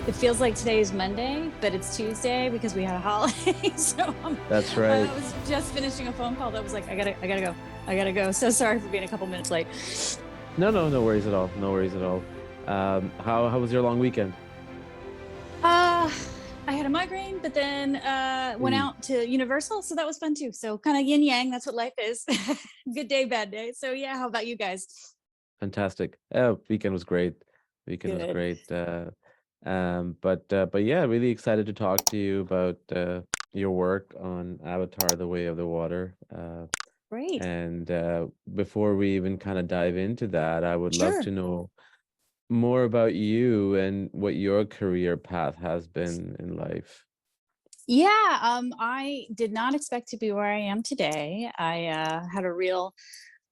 It feels like today is Monday, but it's Tuesday because we had a holiday. So That's I right. was just finishing a phone call that was like, I gotta go. So sorry for being a couple minutes late. No worries at all. No worries at all. How was your long weekend? Uh, I had a migraine, but then went Mm, out to Universal, so that was fun too. So kind of yin yang. That's what life is. Good day, bad day. So yeah, how about you guys? fantastic. Weekend was great. Weekend was Good, great. But yeah, really excited to talk to you about your work on Avatar: The Way of the Water. great, And before we even kind of dive into that, I would love sure. to know more about you and what your career path has been in life. Yeah, I did not expect to be where I am today. I had a real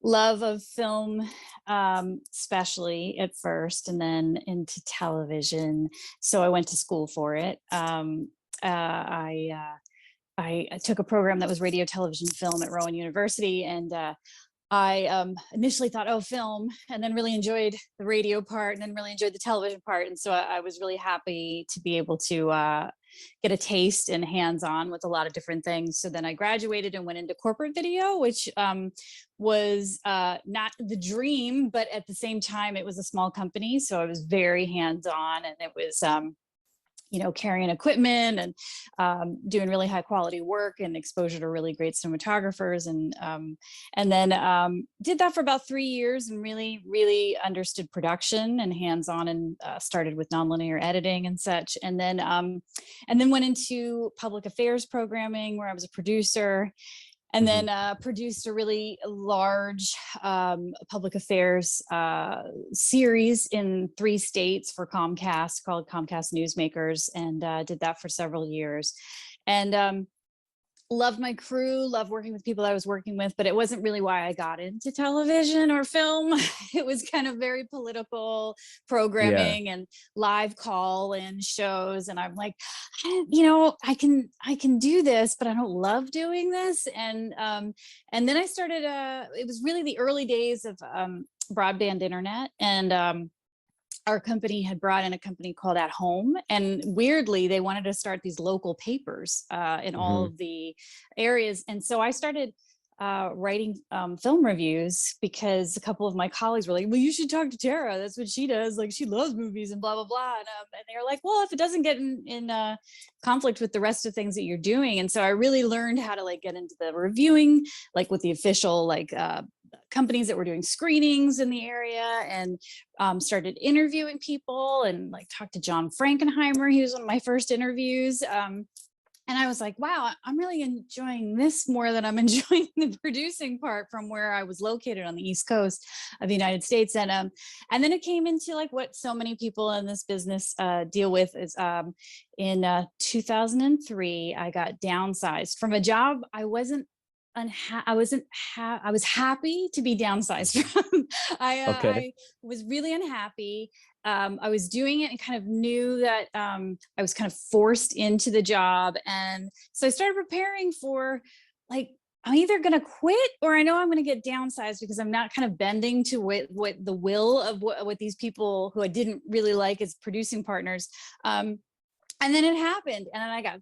love of film, especially at first, and then into television. So I went to school for it. I took a program that was radio, television, film at Rowan University, and I initially thought, oh, film, and then really enjoyed the radio part, and then really enjoyed the television part. And so I was really happy to be able to get a taste and hands on with a lot of different things. So then I graduated and went into corporate video, which was not the dream, but at the same time, it was a small company. So I was very hands on, and it was, carrying equipment and doing really high quality work and exposure to really great cinematographers, and then did that for about 3 years and really understood production and hands on, and started with nonlinear editing and such, and then went into public affairs programming where I was a producer, and Hmm. then produced a really large public affairs series in 3 states for Comcast called Comcast Newsmakers, and did that for several years. And loved my crew, loved working with people I was working with, but it wasn't really why I got into television or film. It was kind of very political Yeah. programming and live call in shows. And I'm like, I can do this, but I don't love doing this. And then I started, it was really the early days of broadband internet. And our company had brought in a company called At Home, and weirdly, they wanted to start these local papers in all Hmm. of the areas. And so I started writing film reviews because a couple of my colleagues were like, "Well, you should talk to Tara. That's what she does. Like, she loves movies and blah blah blah." And they were like, "Well, if it doesn't get in conflict with the rest of things that you're doing," and so I really learned how to like get into the reviewing, like with the official like. Companies that were doing screenings in the area, and started interviewing people, and like talked to John Frankenheimer. He was one of my first interviews. And I was like, wow, I'm really enjoying this more than I'm enjoying the producing part from where I was located on the East Coast of the United States. And then it came into like what so many people in this business deal with is in 2003, I got downsized from a job I wasn't I was happy to be downsized from. Okay. I was really unhappy. I was doing it and kind of knew that I was kind of forced into the job, and so I started preparing for like I'm either going to quit or I know I'm going to get downsized because I'm not kind of bending to what the will of what these people who I didn't really like as producing partners. And then it happened, and then I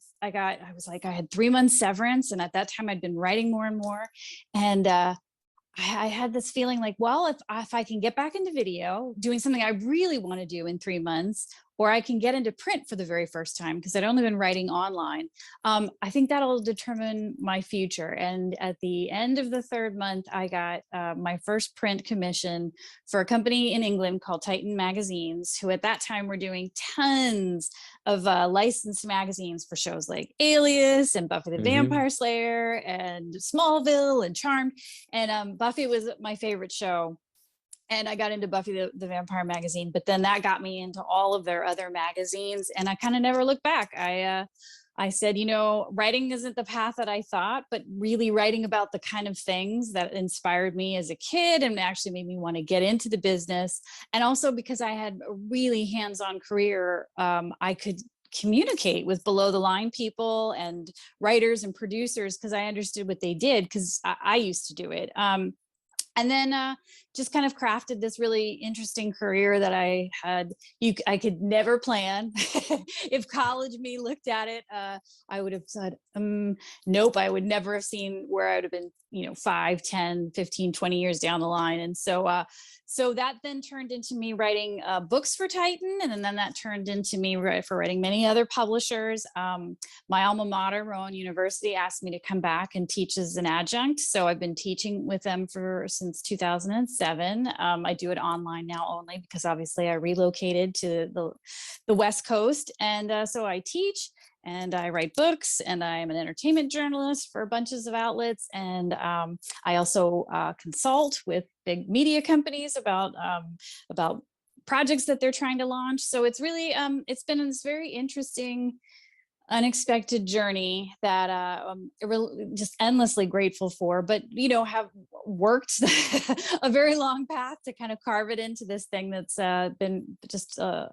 was like, I had 3 months severance, and at that time I'd been writing more and more, and I had this feeling like, well, if I can get back into video, doing something I really want to do in 3 months, or I can get into print for the very first time because I'd only been writing online, I think that'll determine my future. And at the end of the third month, I got my first print commission for a company in England called Titan Magazines, who at that time were doing tons of licensed magazines for shows like Alias and Buffy the Hmm. Vampire Slayer and Smallville and Charmed. And Buffy was my favorite show. And I got into Buffy the Vampire magazine, but then that got me into all of their other magazines, and I kind of never looked back. I said, writing isn't the path that I thought, but really writing about the kind of things that inspired me as a kid and actually made me want to get into the business. And also because I had a really hands-on career, I could communicate with below the line people and writers and producers because I understood what they did because I used to do it. And then just kind of crafted this really interesting career that I could never plan. If college me looked at it, I would have said, nope, I would never have seen where I would have been, 5, 10, 15, 20 years down the line. And so that then turned into me writing books for Titan, and then that turned into me for writing many other publishers. My alma mater, Rowan University, asked me to come back and teach as an adjunct. So I've been teaching with them since 2007. I do it online now only because obviously I relocated to the West Coast. And so I teach and I write books, and I am an entertainment journalist for bunches of outlets. And I also consult with big media companies about projects that they're trying to launch. So it's really it's been this very interesting, unexpected journey that I'm really just endlessly grateful for, but have worked a very long path to kind of carve it into this thing that's been just a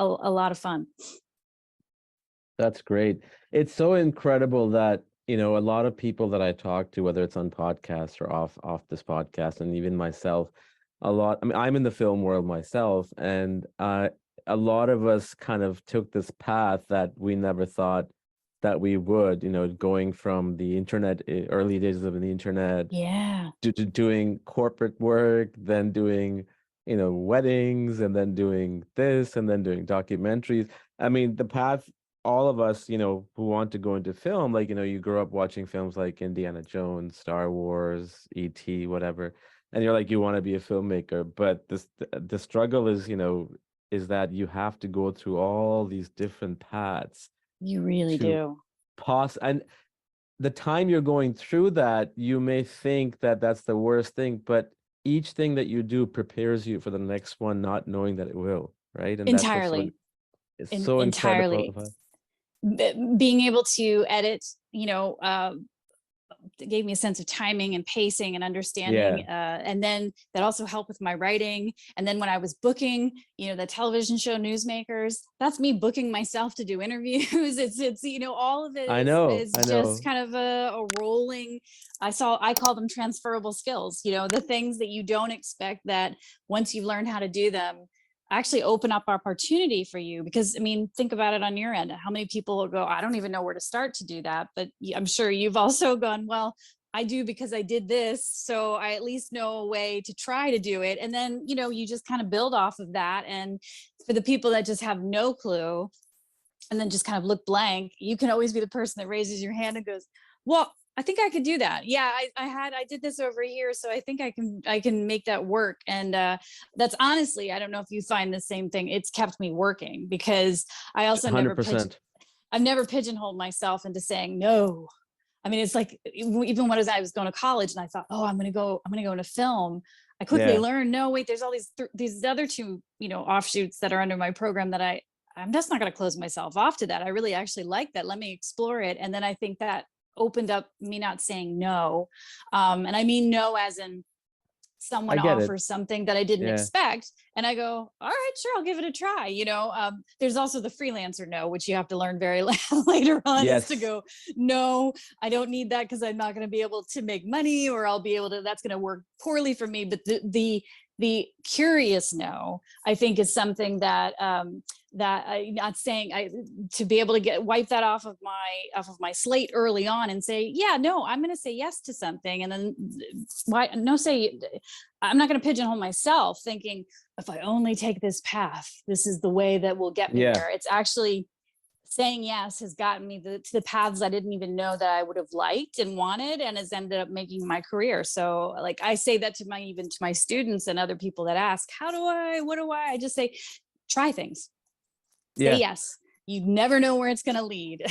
lot of fun. That's great. It's so incredible that, a lot of people that I talk to, whether it's on podcasts or off this podcast, and even myself, I mean, I'm in the film world myself, and a lot of us kind of took this path that we never thought that we would, going from the internet, early days of the internet, Yeah. to doing corporate work, then doing, weddings, and then doing this, and then doing documentaries. I mean, the path all of us, who want to go into film, like, you grow up watching films like Indiana Jones, Star Wars, E.T., whatever, and you're like, you want to be a filmmaker. But the struggle is that you have to go through all these different paths You really to do. and the time you're going through that, you may think that that's the worst thing, but each thing that you do prepares you for the next one, not knowing that it will, right? And that's what's so Entirely. it's so incredible Entirely. about. Being able to edit, gave me a sense of timing and pacing and Yeah, understanding. And then that also helped with my writing. And then when I was booking, the television show Newsmakers, that's me booking myself to do interviews. It's all of it I is know, I just know. kind of a rolling. I call them transferable skills. The things that you don't expect that once you've learned how to do them actually open up opportunity for you. Because I mean, think about it on your end. How many people will go, I don't even know where to start to do that. But I'm sure you've also gone, well, I do because I did this. So I at least know a way to try to do it. And then, you just kind of build off of that. And for the people that just have no clue and then just kind of look blank, you can always be the person that raises your hand and goes, well, I think I could do that. Yeah, I did this over here, so I think I can make that work. And that's honestly, I don't know if you find the same thing. It's kept me working because I also never 100%. I've never pigeonholed myself into saying no. I mean, it's like even when I was going to college and I thought, oh, I'm gonna go into film. I quickly Yeah. learned, no, wait, there's all these other two, offshoots that are under my program that I'm just not going to close myself off to that. I really actually like that. Let me explore it. And then I think that opened up me not saying no. And I mean no as in I someone get it. offers something that I didn't Yeah. expect. And I go, all right, sure, I'll give it a try. There's also the freelancer no, which you have to learn very later on is to Yes. go, no, I don't need that because I'm not going to be able to make money or I'll be able to, that's going to work poorly for me. But the curious no, I think is something that I'm not saying to be able to wipe that off of my slate early on and say, yeah, no, I'm going to say yes to something. And then why no say, I'm not going to pigeonhole myself thinking if I only take this path, this is the way that will get me Yeah. there. It's actually saying yes has gotten me to the paths I didn't even know that I would have liked and wanted, and has ended up making my career. So like I say that even to my students and other people that ask, what do I just say, try things, say Yeah. yes. You never know where it's going to lead.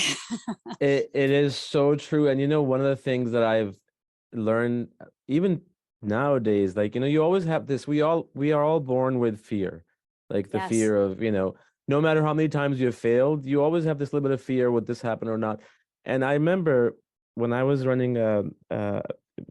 It is so true. And one of the things that I've learned, even nowadays, like, you always have this, we are all born with fear. Like the Yes. fear of, no matter how many times you have failed, you always have this little bit of fear, would this happen or not? And I remember when I was running a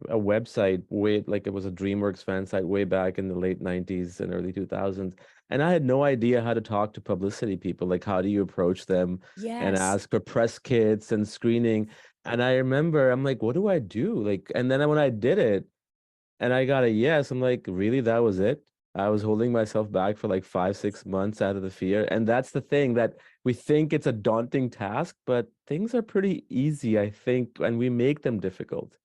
website like it was a DreamWorks fan site way back in the late 90s and early 2000s. And I had no idea how to talk to publicity people. Like, how do you approach them and Yes. ask for press kits and screening? And I remember I'm like, what do I do? Like, and then when I did it, and I got a yes. I'm like, really? That was it? I was holding myself back for like 5, 6 months out of the fear. And that's the thing, that we think it's a daunting task, but things are pretty easy, I think, and we make them difficult.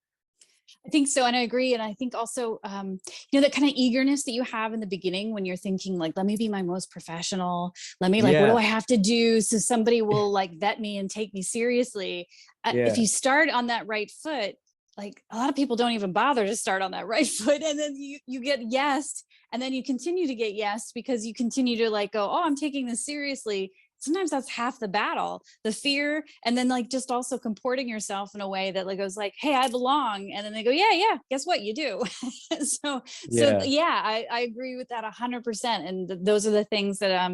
I think so, and I agree. And I think also, that kind of eagerness that you have in the beginning when you're thinking like, let me be my most professional. Let me like, what do Yeah. I have to do so somebody will like vet me and take me seriously? If Yeah. you start on that right foot, like a lot of people don't even bother to start on that right foot, and then you get yes, and then you continue to get yes because you continue to like go, oh, I'm taking this seriously. Sometimes that's half the battle, the fear, and then like just also comporting yourself in a way that like goes like, hey, I belong, and then they go, yeah, yeah, guess what, you do. So Yeah. yeah, I agree with that 100%, and those are the things that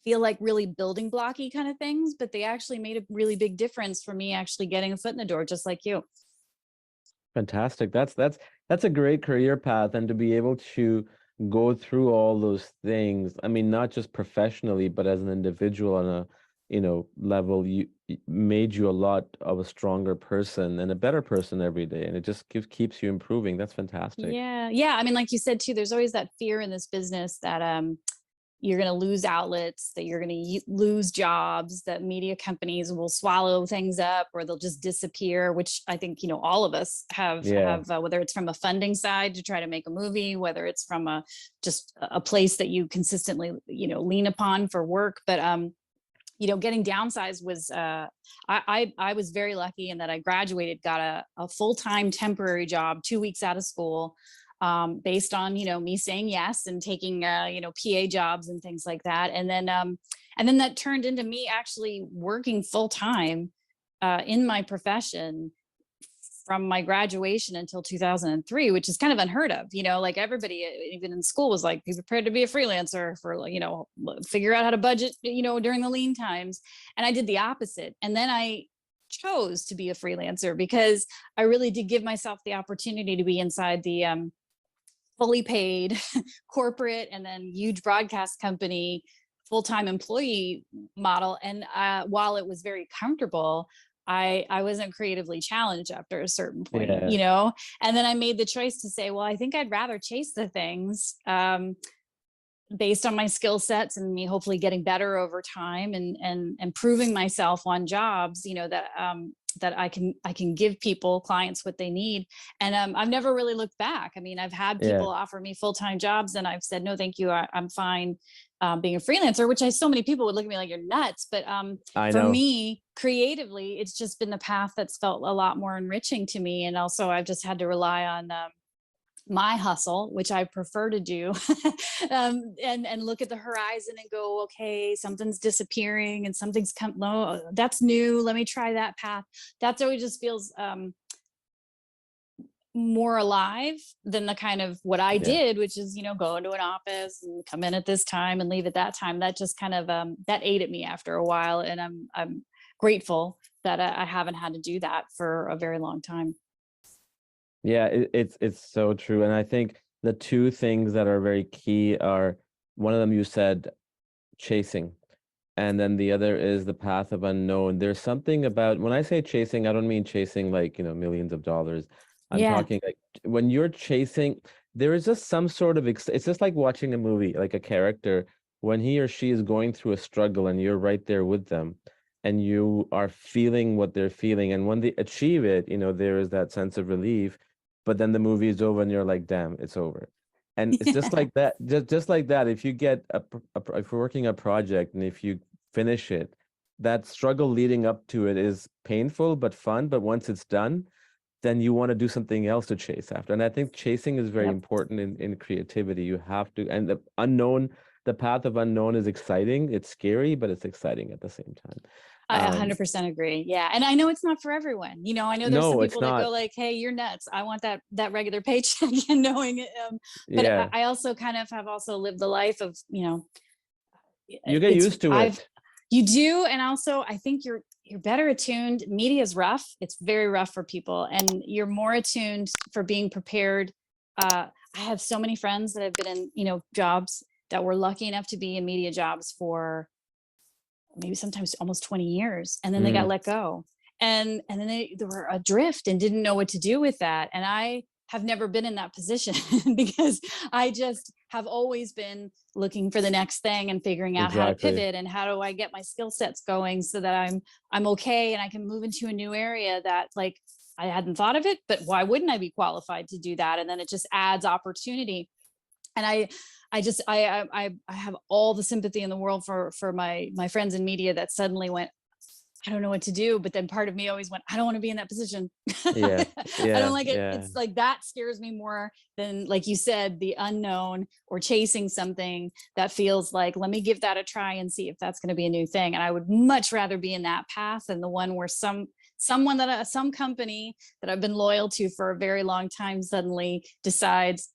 feel like really building blocky kind of things, but they actually made a really big difference for me actually getting a foot in the door, just like you. Fantastic. That's a great career path, and to be able to go through all those things. I mean, not just professionally, but as an individual on a, level, made you a lot of a stronger person and a better person every day, and it just keeps you improving. That's fantastic. Yeah, yeah, I mean, like you said too, there's always that fear in this business that you're going to lose outlets, that you're going to lose jobs, that media companies will swallow things up or they'll just disappear, which I think, all of us Yeah. have whether it's from a funding side to try to make a movie, whether it's from a just a place that you consistently, lean upon for work. But getting downsized was I was very lucky in that I graduated, got a full-time temporary job 2 weeks out of school, based on me saying yes and taking PA jobs and things like that, and then that turned into me actually working full-time in my profession from my graduation until 2003, which is kind of unheard of. Like everybody, even in school, was like, be prepared to be a freelancer for, like, figure out how to budget, during the lean times. And I did the opposite. And then I chose to be a freelancer because I really did give myself the opportunity to be inside the fully paid corporate and then huge broadcast company full-time employee model. And while it was very comfortable, I wasn't creatively challenged after a certain point, Yeah. and then I made the choice to say, well, I think I'd rather chase the things based on my skill sets and me hopefully getting better over time and improving myself on jobs, that I can give people, clients, what they need. And I've never really looked back. I mean, I've had Yeah. people offer me full-time jobs and I've said no thank you, I'm fine being a freelancer, which so many people would look at me like you're nuts. But I for know. me, creatively, it's just been the path that's felt a lot more enriching to me. And also I've just had to rely on my hustle, which I prefer to do, and look at the horizon and go, okay, something's disappearing and something's come. No, that's new. Let me try that path. That's always just feels more alive than the kind of what I Yeah. did, which is go into an office and come in at this time and leave at that time. That just kind of that ate at me after a while, and I'm grateful that I haven't had to do that for a very long time. Yeah, it's so true. And I think the two things that are very key are, one of them you said, chasing. And then the other is the path of unknown. There's something about, when I say chasing, I don't mean chasing like, millions of dollars. I'm Yeah. talking like when you're chasing, there is just some sort of, it's just like watching a movie, like a character, when he or she is going through a struggle and you're right there with them and you are feeling what they're feeling. And when they achieve it, there is that sense of relief, but then the movie is over and you're like, damn, it's over. And it's just Yeah. like that, just like that. If you get if you're working a project and if you finish it, that struggle leading up to it is painful but fun. But once it's done, then you want to do something else to chase after. And I think chasing is very Yep. important in creativity. You have to, and the path of unknown is exciting. It's scary, but it's exciting at the same time. I Um, 100% agree. Yeah. And I know it's not for everyone. I know there's some no, it's people that not. go like, hey, you're nuts. I want that regular paycheck and knowing it. But Yeah, I also kind of have also lived the life of, you get it's, used to I've, it. you do. And also I think you're better attuned. Media is rough. It's very rough for people, and you're more attuned for being prepared. I have so many friends that have been in, jobs that were lucky enough to be in media jobs for maybe sometimes almost 20 years, and then they got Mm, let go, and then they were adrift and didn't know what to do with that. And I have never been in that position because I just have always been looking for the next thing and figuring out how to Exactly. pivot and how do I get my skill sets going so that I'm okay and I can move into a new area that like I hadn't thought of it, but why wouldn't I be qualified to do that? And then it just adds opportunity. And I have all the sympathy in the world for my friends in media that suddenly went, I don't know what to do. But then part of me always went, I don't want to be in that position. Yeah. I don't Yeah. like it. Yeah. It's like that scares me more than, like you said, the unknown or chasing something that feels like, let me give that a try and see if that's going to be a new thing. And I would much rather be in that path than the one where some company that I've been loyal to for a very long time suddenly decides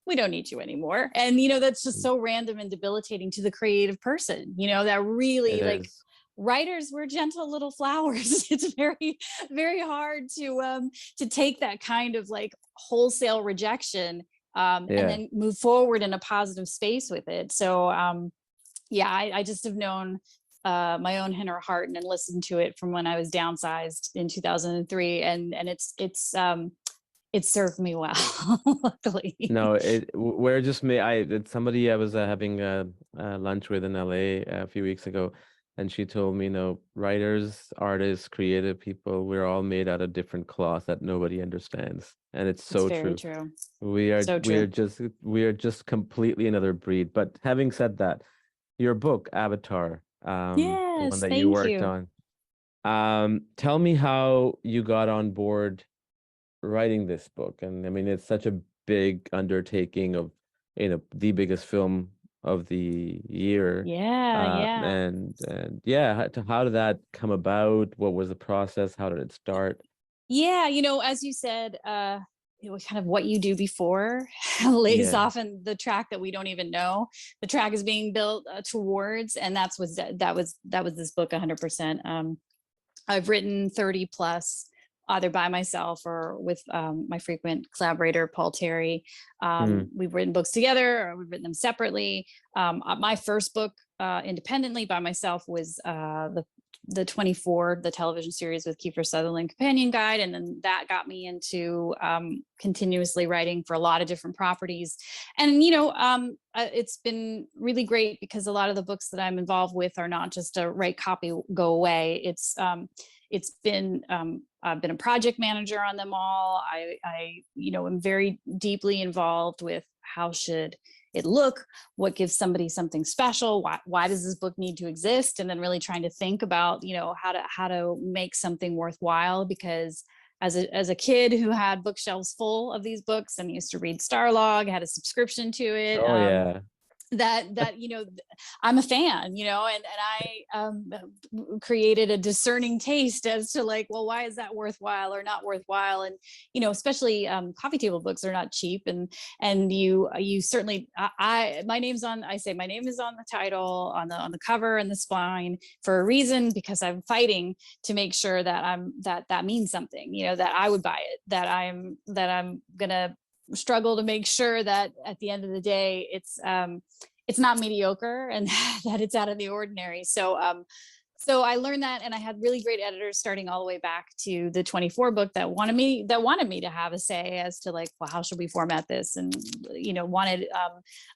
we don't need you anymore. And that's just so random and debilitating to the creative person, that It really like is. writers, we're gentle little flowers. It's very, very hard to take that kind of like wholesale rejection, and Yeah. then move forward in a positive space with it. So yeah, I just have known my own inner heart and listened to it from when I was downsized in 2003, and it served me well, luckily. No, we're just me. It's somebody I was having lunch with in LA a few weeks ago, and she told me, writers, artists, creative people, we're all made out of different cloth that nobody understands, and it's It's so very true. true. We are So we're true. just we are just completely another breed. But having said that, your book, Avatar, the one Yes, that you thank worked you. on, tell me how you got on board writing this book. And I mean, it's such a big undertaking of, the biggest film of the year. Yeah, yeah. And yeah, how did that come about? What was the process? How did it start? Yeah, as you said, it was kind of what you do before lays Yeah. often the track that we don't even know. The track is being built towards, and that was this book 100%. I've written 30 plus, either by myself or with my frequent collaborator, Paul Terry. Mm, We've written books together or we've written them separately. My first book independently by myself was the 24, the television series with Kiefer Sutherland Companion Guide. And then that got me into continuously writing for a lot of different properties. And, it's been really great because a lot of the books that I'm involved with are not just a write copy, go away. It's been I've been a project manager on them all. Am very deeply involved with how should it look, what gives somebody something special, why does this book need to exist, and then really trying to think about how to make something worthwhile. Because as a kid who had bookshelves full of these books and used to read Starlog, had a subscription to it, oh yeah. that I'm a fan, and I created a discerning taste as to like, well, why is that worthwhile or not worthwhile? And especially coffee table books are not cheap, and you certainly, my name's on, I say my name is on the title, on the cover and the spine for a reason, because I'm fighting to make sure that means something, that I would buy it, that I'm gonna struggle to make sure that at the end of the day it's not mediocre and that it's out of the ordinary. So I learned that, and I had really great editors starting all the way back to the 24 book that wanted me to have a say as to like, well, how should we format this, and wanted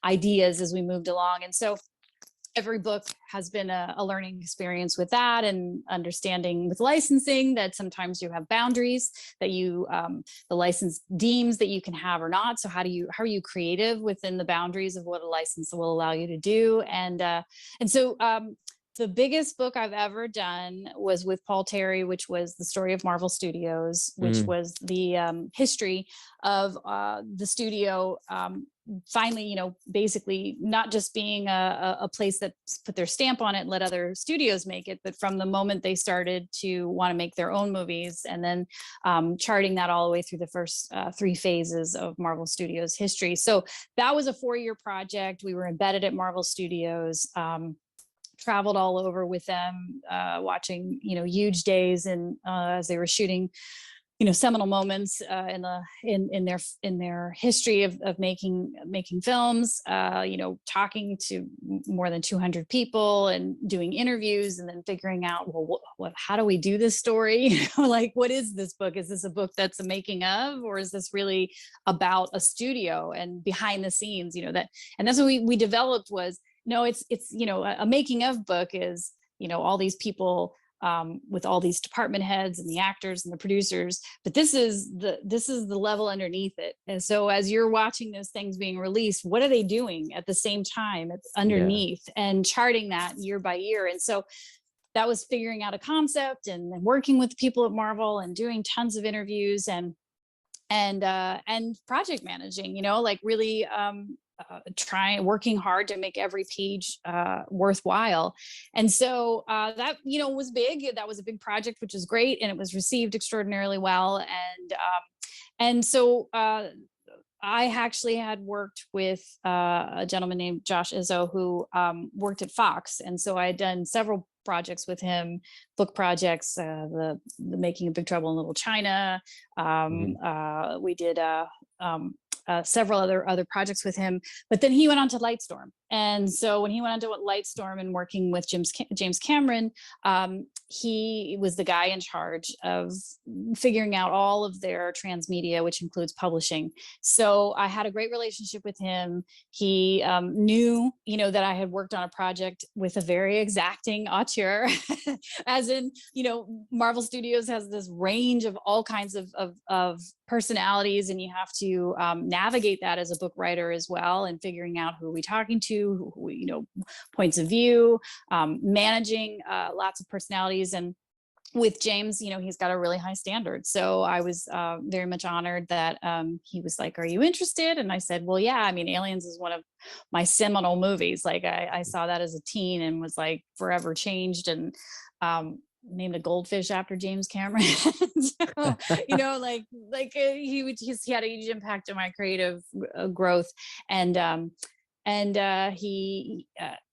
ideas as we moved along. And so every book has been a learning experience with that, and understanding with licensing that sometimes you have boundaries that the license deems that you can have or not. So how are you creative within the boundaries of what a license will allow you to do? And so the biggest book I've ever done was with Paul Terry, which was the story of Marvel Studios, which Mm, was the history of the studio finally, basically not just being a place that put their stamp on it and let other studios make it, but from the moment they started to want to make their own movies, and then charting that all the way through the first three phases of Marvel Studios history. So that was a 4-year project. We were embedded at Marvel Studios. Traveled all over with them, watching huge days and as they were shooting seminal moments in their history of making films. Talking to more than 200 people and doing interviews, and then figuring out, well, how do we do this story? Like, what is this book? Is this a book that's a making of, or is this really about a studio and behind the scenes? And that's what we developed was, no, it's a making of book is all these people, with all these department heads and the actors and the producers, but this is the level underneath it. And so as you're watching those things being released, what are they doing at the same time Yeah. underneath, and charting that year by year? And so that was figuring out a concept, and then working with people at Marvel and doing tons of interviews, and project managing, like really working hard to make every page worthwhile. And so that was big. That was a big project, which is great, and it was received extraordinarily well. And so I actually had worked with a gentleman named Josh Izzo, who worked at Fox, and so I had done several projects with him, book projects, the Making of Big Trouble in Little China. Hmm. We did several other projects with him, but then he went on to Lightstorm. And so when he went on to Lightstorm and working with James Cameron, he was the guy in charge of figuring out all of their transmedia, which includes publishing. So I had a great relationship with him. He knew, that I had worked on a project with a very exacting auteur, as in, Marvel Studios has this range of all kinds of personalities, and you have to navigate that as a book writer as well, and figuring out who are we talking to, points of view, managing lots of personalities. And with James, he's got a really high standard. So I was very much honored that he was like, "Are you interested?" And I said, "Well, yeah. I mean, Aliens is one of my seminal movies. Like, I saw that as a teen and was like forever changed, and named a goldfish after James Cameron." So, he had a huge impact on my creative growth. And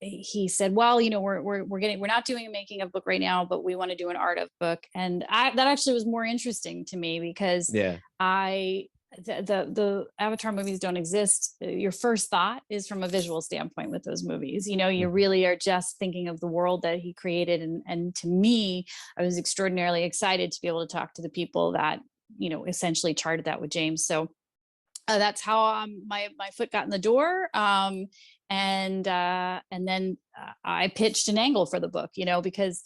he said, "Well, we're not doing a making of book right now, but we want to do an art of book." And that actually was more interesting to me, because Yeah. the Avatar movies don't exist. Your first thought is from a visual standpoint with those movies. You Mhm. really are just thinking of the world that he created. And to me, I was extraordinarily excited to be able to talk to the people that, essentially charted that with James. So that's how my foot got in the door. And then I pitched an angle for the book, because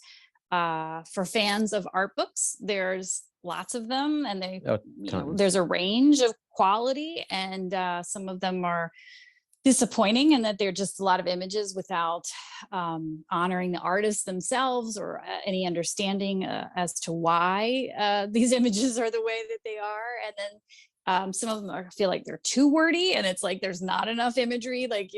for fans of art books, there's lots of them, and Oh, tons. there's a range of quality, and some of them are disappointing in that they're just a lot of images without honoring the artists themselves, or any understanding as to why these images are the way that they are. And then some of them feel like they're too wordy, and it's like there's not enough imagery, like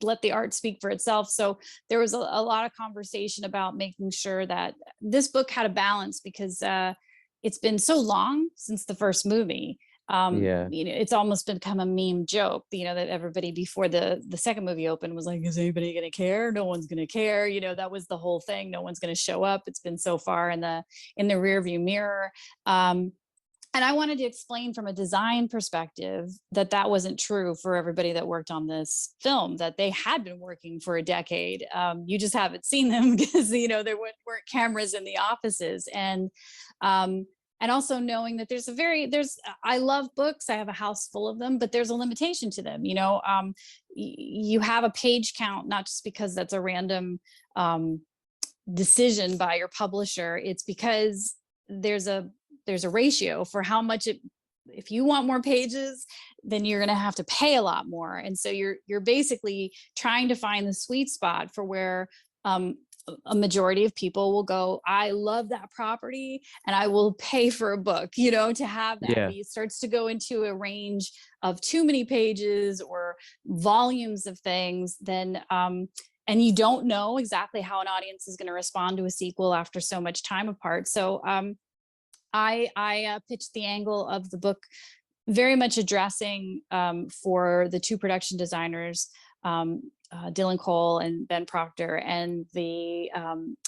let the art speak for itself. So there was a lot of conversation about making sure that this book had a balance, because it's been so long since the first movie. Yeah. It's almost become a meme joke, that everybody before the second movie opened was like, "Is anybody going to care? No one's going to care." That was the whole thing. No one's going to show up. It's been so far in the rear view mirror. And I wanted to explain from a design perspective that wasn't true for everybody that worked on this film, that they had been working for a decade. You just haven't seen them because, there weren't cameras in the offices. And also knowing that I love books. I have a house full of them, but there's a limitation to them. You have a page count, not just because that's a random decision by your publisher. It's because there's a ratio for how much if you want more pages, then you're going to have to pay a lot more. And so you're basically trying to find the sweet spot for where a majority of people will go, "I love that property and I will pay for a book," to have that. Yeah. But it starts to go into a range of too many pages or volumes of things, then and you don't know exactly how an audience is going to respond to a sequel after so much time apart. So I pitched the angle of the book very much addressing, for the two production designers, Dylan Cole and Ben Proctor, and the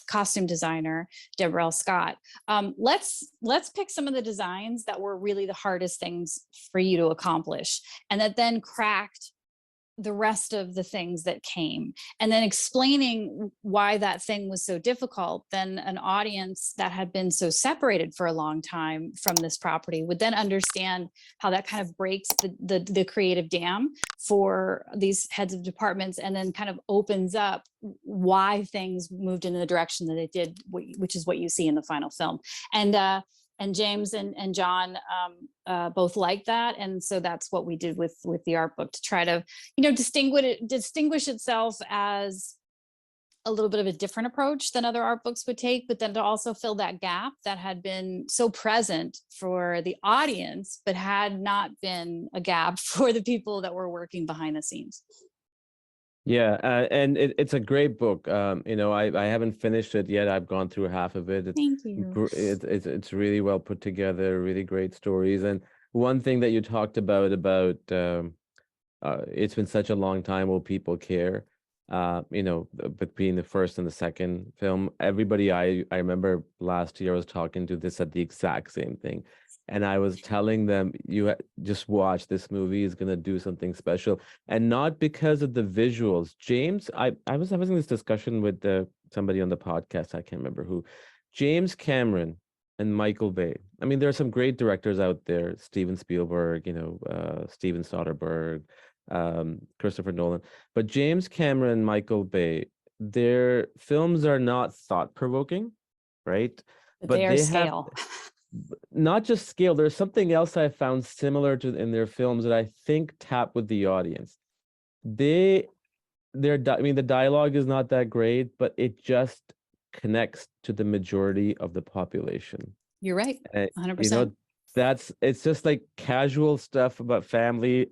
costume designer Deborah L. Scott. Let's pick some of the designs that were really the hardest things for you to accomplish, and that then cracked the rest of the things that came, and then explaining why that thing was so difficult. Then an audience that had been so separated for a long time from this property would then understand how that kind of breaks the creative dam for these heads of departments, and then kind of opens up why things moved in the direction that it did, which is what you see in the final film. And James and John both like that, and so that's what we did with the art book, to try to, distinguish itself as a little bit of a different approach than other art books would take, but then to also fill that gap that had been so present for the audience, but had not been a gap for the people that were working behind the scenes. Yeah, and it's a great book. I haven't finished it yet. I've gone through half of it. Thank you. It's really well put together, really great stories. And one thing that you talked about it's been such a long time, will people care? Between the first and the second film, everybody I remember last year I was talking to, this said the exact same thing. And I was telling them, just watch, this movie is gonna do something special, and not because of the visuals. James, I was having this discussion with somebody on the podcast, I can't remember who. James Cameron and Michael Bay. I mean, there are some great directors out there, Steven Spielberg, Steven Soderbergh, Christopher Nolan, but James Cameron, Michael Bay, their films are not thought-provoking, right? But they are they have scale. not just scale. There's something else I found similar to in their films that I think tap with the audience. I mean, the dialogue is not that great, but it just connects to the majority of the population. You're right, And, 100%. it's just like casual stuff about family,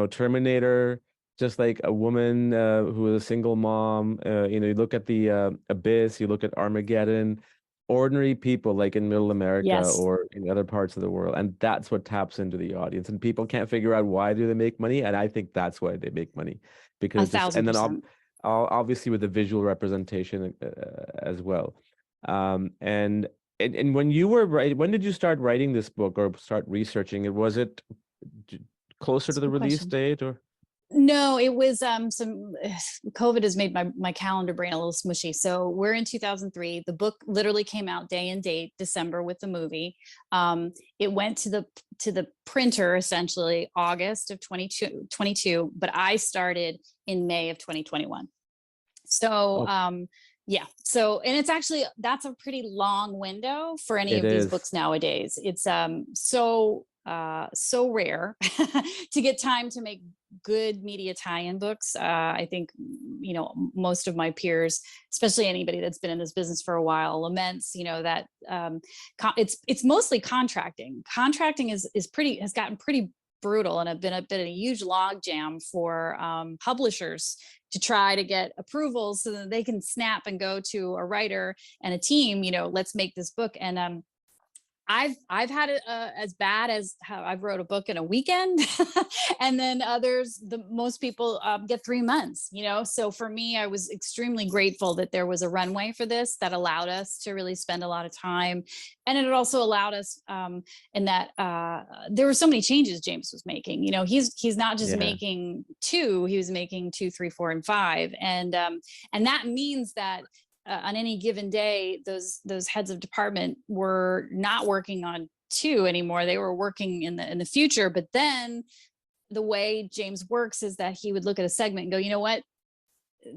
Terminator, just like a woman who is a single mom. You look at the Abyss, you look at Armageddon, ordinary people like in middle America Yes, or in other parts of the world. And that's what taps into the audience. And people can't figure out why do they make money. And I think that's why they make money, because and then 1,000%. obviously with the visual representation as well. And when you were when did you start writing this book or start researching it? Was it closer That's to a the good release question. date, or? No, it was some COVID has made my calendar brain a little smushy. So we're in 2003. The book literally came out day and date, December, with the movie. It went to the printer essentially August of 22, but I started in May of 2021. So Oh, yeah, so, and it's actually, that's a pretty long window for any it of these is. books nowadays. It's so rare to get time to make good media tie-in books. I think most of my peers, especially anybody that's been in this business for a while, laments that it's mostly contracting. Contracting has gotten pretty brutal, and have been a huge log jam for publishers to try to get approvals so that they can snap and go to a writer and a team, let's make this book. And I've had it as bad as how I've wrote a book in a weekend, and then others, most people get 3 months. So for me, I was extremely grateful that there was a runway for this that allowed us to really spend a lot of time, and it also allowed us in that there were so many changes James was making. He's not just Yeah. making 2; he was making 2, 3, 4, and 5, and that means that on any given day, those heads of department were not working on 2 anymore. They were working in the future. But then the way James works is that he would look at a segment and go, you know what?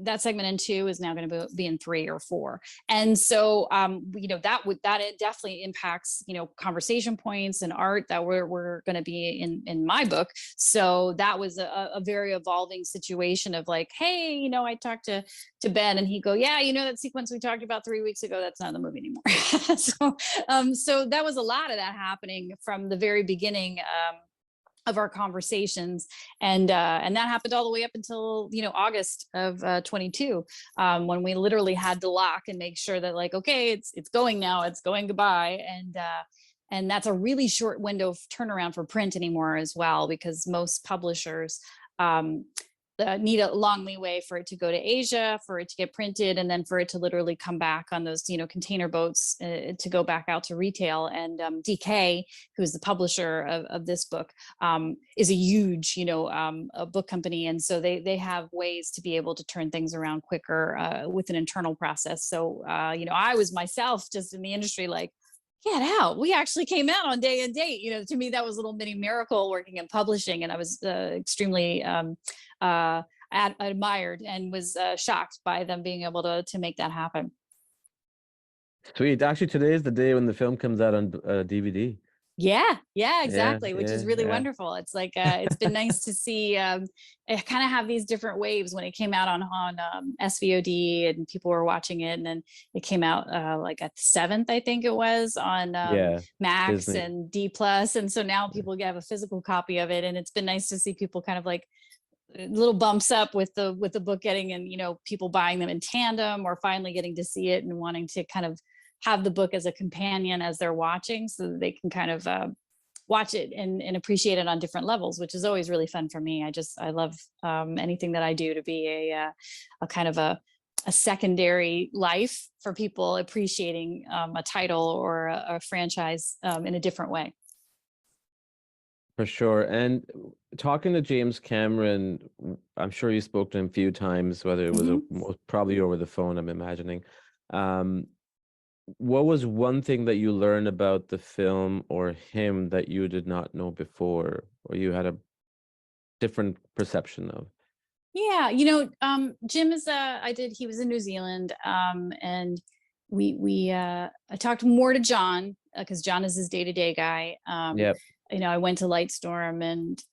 That segment in 2 is now going to be in 3 or 4. And so that it definitely impacts conversation points and art that were going to be in my book. So that was a very evolving situation of like, hey, I talked to Ben, and he'd go, yeah, that sequence we talked about 3 weeks ago, that's not in the movie anymore. So that was a lot of that happening from the very beginning of our conversations, and that happened all the way up until August of 22, when we literally had to lock and make sure that, like, okay, it's going now, it's going goodbye. And that's a really short window of turnaround for print anymore as well, because most publishers, need a long leeway for it to go to Asia, for it to get printed, and then for it to literally come back on those, container boats to go back out to retail. And DK, who's the publisher of this book, is a huge, a book company, and so they have ways to be able to turn things around quicker with an internal process. So I was myself just in the industry like, get out. We actually came out on day and date. To me, that was a little mini miracle working in publishing. And I was extremely admired and was shocked by them being able to make that happen. Sweet. Actually, today is the day when the film comes out on DVD. Yeah, Yeah, exactly, which is yeah, really yeah. wonderful. It's like it's been nice to see it kind of have these different waves. When it came out on SVOD and people were watching it, and then it came out like at the 7th, I think it was, on Yeah, Max Disney. and D Plus, and so now people have a physical copy of it, and it's been nice to see people kind of like little bumps up with the book getting, and people buying them in tandem or finally getting to see it and wanting to kind of have the book as a companion as they're watching, so that they can kind of watch it and appreciate it on different levels, which is always really fun for me. I love anything that I do to be a kind of a secondary life for people appreciating a title or a franchise in a different way. For sure. And talking to James Cameron, I'm sure you spoke to him a few times, whether it was Mhm. probably over the phone, I'm imagining. Um, what was one thing that you learned about the film or him that you did not know before, or you had a different perception of? Yeah, Jim is he was in New Zealand, and I talked more to John because John is his day-to-day guy. Yep. I went to Lightstorm, and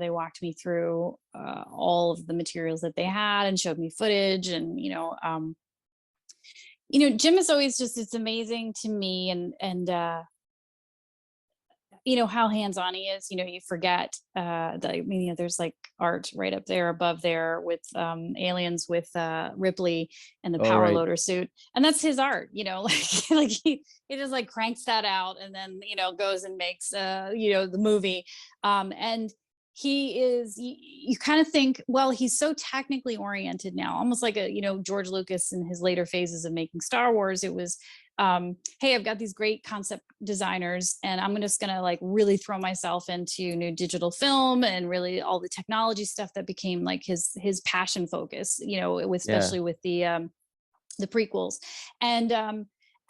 they walked me through all of the materials that they had and showed me footage. And Jim is always just, it's amazing to me. And how hands-on he is. You forget that, I mean, there's like art right up there above there with Aliens with Ripley and the All power right. loader suit, and that's his art. Like he just like cranks that out and then goes and makes the movie. And he is, you kind of think, well, he's so technically oriented now, almost like a George Lucas in his later phases of making Star Wars. It was hey, I've got these great concept designers, and I'm just gonna like really throw myself into new digital film and really all the technology stuff that became like his passion focus, Yeah. especially with the prequels.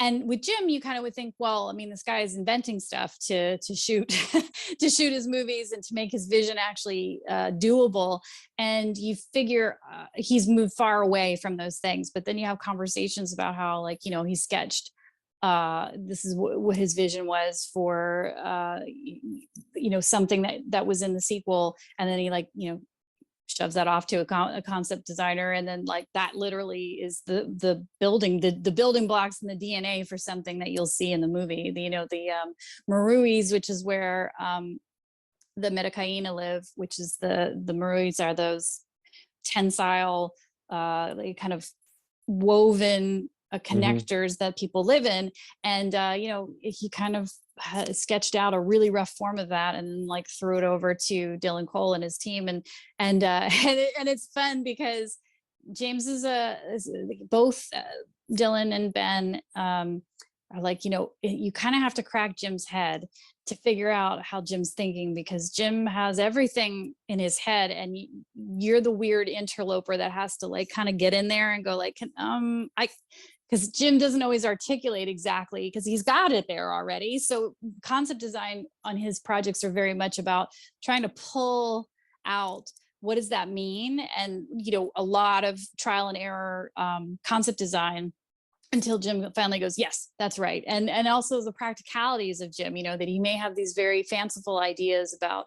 And with Jim, you kind of would think, well, I mean, this guy is inventing stuff to shoot to shoot his movies and to make his vision actually doable. And you figure he's moved far away from those things. But then you have conversations about how, like, he sketched this is what his vision was for something that was in the sequel, and then he like shoves that off to a concept designer, and then like that literally is the building the building blocks and the DNA for something that you'll see in the movie. The Maruis, which is where the Metakaina live, which is the Maruis are those tensile like kind of woven Hmm. connectors that people live in. And he kind of sketched out a really rough form of that and like threw it over to Dylan Cole and his team. And and it's fun because James is both Dylan and Ben are like, you kind of have to crack Jim's head to figure out how Jim's thinking, because Jim has everything in his head, and you're the weird interloper that has to like kind of get in there and go like, because Jim doesn't always articulate exactly because he's got it there already. So concept design on his projects are very much about trying to pull out what does that mean, and a lot of trial and error concept design until Jim finally goes, yes, that's right. And also the practicalities of Jim, that he may have these very fanciful ideas about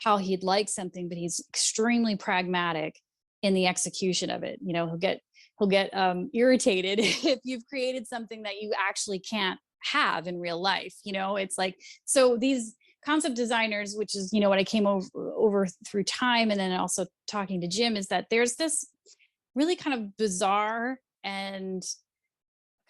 how he'd like something, but he's extremely pragmatic in the execution of it. He'll get irritated if you've created something that you actually can't have in real life. It's like, so these concept designers, which is what I came over through time, and then also talking to Jim, is that there's this really kind of bizarre and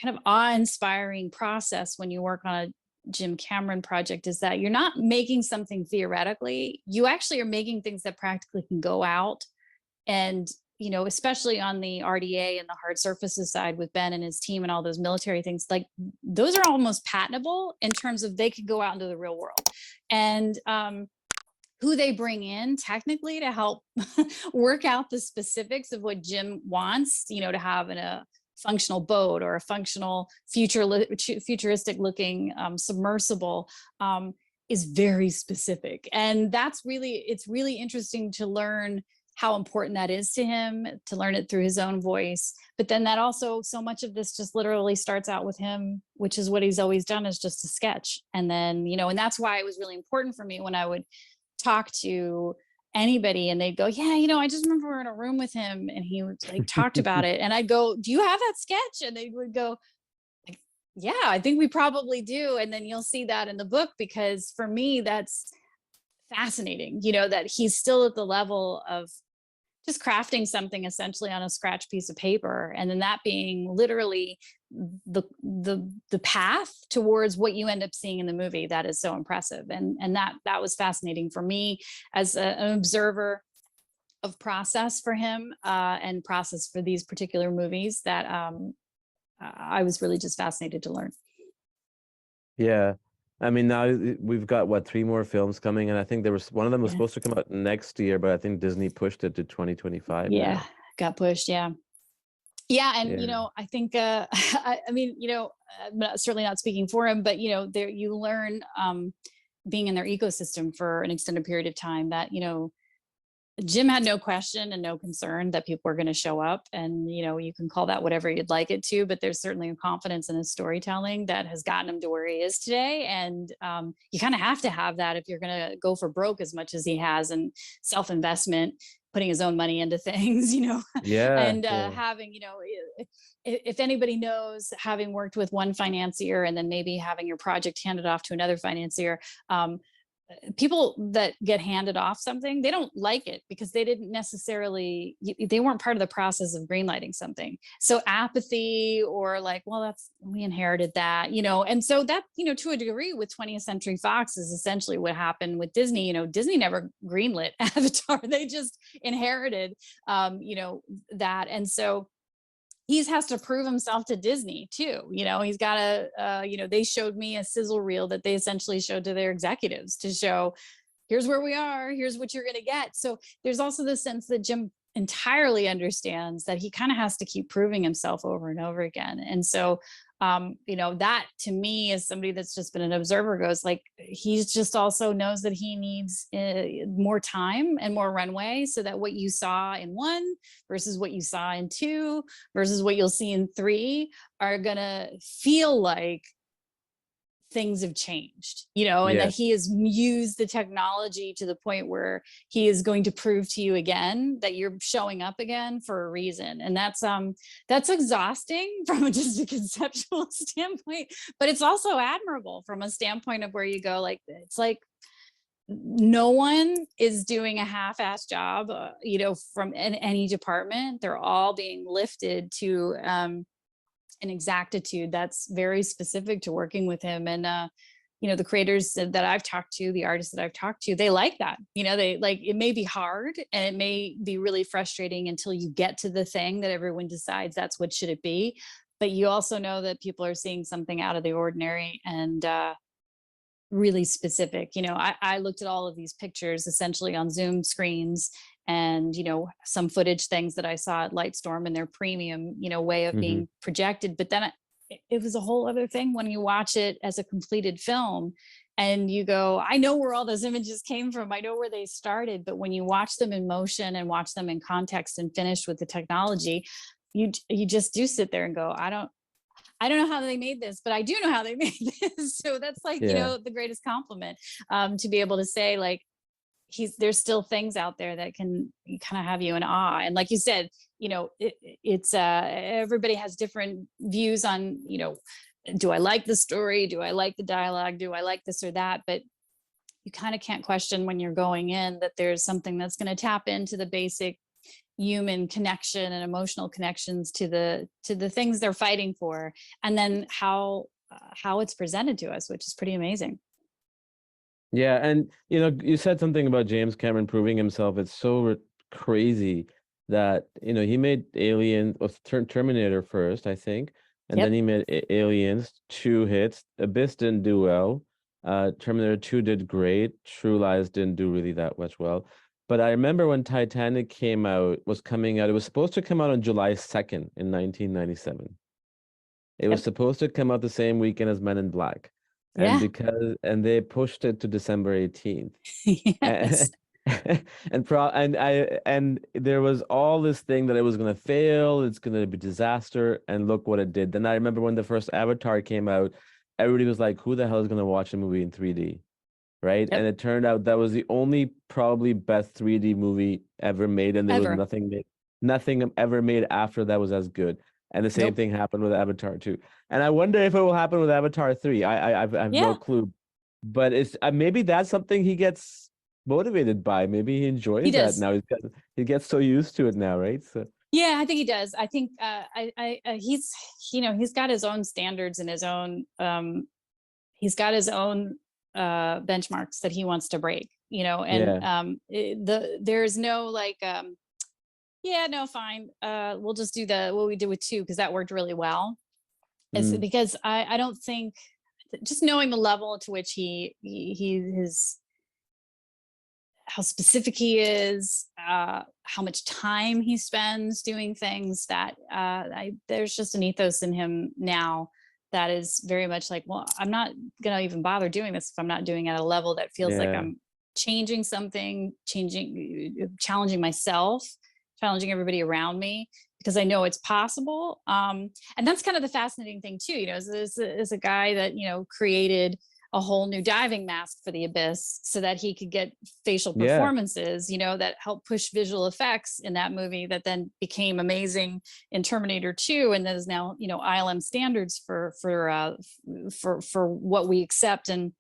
kind of awe-inspiring process when you work on a Jim Cameron project, is that you're not making something theoretically, you actually are making things that practically can go out And, especially on the RDA and the hard surfaces side with Ben and his team and all those military things, like those are almost patentable in terms of they could go out into the real world. And who they bring in technically to help work out the specifics of what Jim wants, to have in a functional boat or a functional futuristic looking submersible, is very specific. And it's really interesting to learn how important that is to him, to learn it through his own voice. But then that also, so much of this just literally starts out with him, which is what he's always done, is just a sketch. And then, and that's why it was really important for me when I would talk to anybody and they'd go, yeah, I just remember we were in a room with him and he was like talked about it. And I'd go, do you have that sketch? And they would go, like, yeah, I think we probably do. And then you'll see that in the book, because for me, that's fascinating, that he's still at the level of just crafting something essentially on a scratch piece of paper, and then that being literally the path towards what you end up seeing in the movie. That is so impressive, and that was fascinating for me as an observer of process for him, and process for these particular movies, that I was really just fascinated to learn. Yeah. I mean, now we've got what, 3 more films coming, and I think there was one of them was Yeah, supposed to come out next year, but I think Disney pushed it to 2025 yeah, now. got pushed. Yeah. Yeah, and Yeah. I think I mean, certainly not speaking for him, but there you learn, being in their ecosystem for an extended period of time, that Jim had no question and no concern that people were going to show up, and you can call that whatever you'd like it to, but there's certainly a confidence in his storytelling that has gotten him to where he is today. And you kind of have to have that if you're going to go for broke as much as he has, and self-investment, putting his own money into things, Yeah. and Yeah. having, if anybody knows, having worked with one financier and then maybe having your project handed off to another financier, people that get handed off something, they don't like it because they didn't necessarily, they weren't part of the process of greenlighting something. So apathy, or like, well, we inherited that, and so that, to a degree with 20th Century Fox is essentially what happened with Disney. Disney never greenlit Avatar. They just inherited, that. And so he has to prove himself to Disney too. He's got to, they showed me a sizzle reel that they essentially showed to their executives to show, here's where we are, here's what you're going to get. So there's also this sense that Jim entirely understands that he kind of has to keep proving himself over and over again. And so, that to me, as somebody that's just been an observer, goes like, he's just also knows that he needs more time and more runway, so that what you saw in 1 versus what you saw in 2 versus what you'll see in 3 are gonna feel like things have changed, and that Yes. he has used the technology to the point where he is going to prove to you again that you're showing up again for a reason. And that's exhausting from just a conceptual standpoint, but it's also admirable from a standpoint of where you go, like, it's like no one is doing a half-ass job, from in any department. They're all being lifted to an exactitude that's very specific to working with him. And the creators that I've talked to, the artists that I've talked to, they like that. They like, it may be hard and it may be really frustrating until you get to the thing that everyone decides that's what should it be, but you also know that people are seeing something out of the ordinary and really specific. I looked at all of these pictures essentially on Zoom screens, and some footage things that I saw at Lightstorm and their premium way of Hmm. being projected. But then it was a whole other thing when you watch it as a completed film, and you go, I know where all those images came from, I know where they started. But when you watch them in motion and watch them in context and finished with the technology, you just do sit there and go, I don't know how they made this, but I do know how they made this. So that's like, Yeah. the greatest compliment, to be able to say, like, there's still things out there that can kind of have you in awe. And like you said, it's everybody has different views on, do I like the story? Do I like the dialogue? Do I like this or that? But you kind of can't question when you're going in that there's something that's going to tap into the basic human connection and emotional connections to the things they're fighting for, and then how it's presented to us, which is pretty amazing. Yeah, and you said something about James Cameron proving himself. It's so crazy that, he made Alien or Terminator first, I think, and then Yep. he made Aliens, two hits. Abyss didn't do well. Terminator 2 did great. True Lies didn't do really that much well. But I remember when Titanic was coming out, it was supposed to come out on July 2nd in 1997. It was Yep. supposed to come out the same weekend as Men in Black. Yeah. And they pushed it to December 18th. Yes. And and there was all this thing that it was gonna fail, it's gonna be disaster, and look what it did. Then I remember when the first Avatar came out, everybody was like, who the hell is gonna watch a movie in 3D? Right? And Yep. it turned out that was the only probably best 3D movie ever made, and there was Ever. nothing ever made after that was as good. And the same Nope. thing happened with Avatar 2. And I wonder if it will happen with Avatar 3. I have no Yeah. clue. But it's maybe that's something he gets motivated by. Maybe he He enjoys that does. now. He gets so used to it now, right? So Yeah, I think he does. I think he's he's got his own standards and his own he's got his own benchmarks that he wants to break, and yeah. there's no like yeah, no, fine. We'll just do what we did with two because that worked really well. It's Mm, because I don't think just knowing the level to which he his how specific he is, how much time he spends doing things that there's just an ethos in him now that is very much like, well, I'm not going to even bother doing this if I'm not doing it at a level that feels like yeah. I'm changing something, challenging myself, challenging everybody around me because I know it's possible. And that's kind of the fascinating thing too, as a guy that, created a whole new diving mask for the Abyss so that he could get facial Yeah. performances, that helped push visual effects in that movie that then became amazing in Terminator 2 and that is now, ILM standards for what we accept and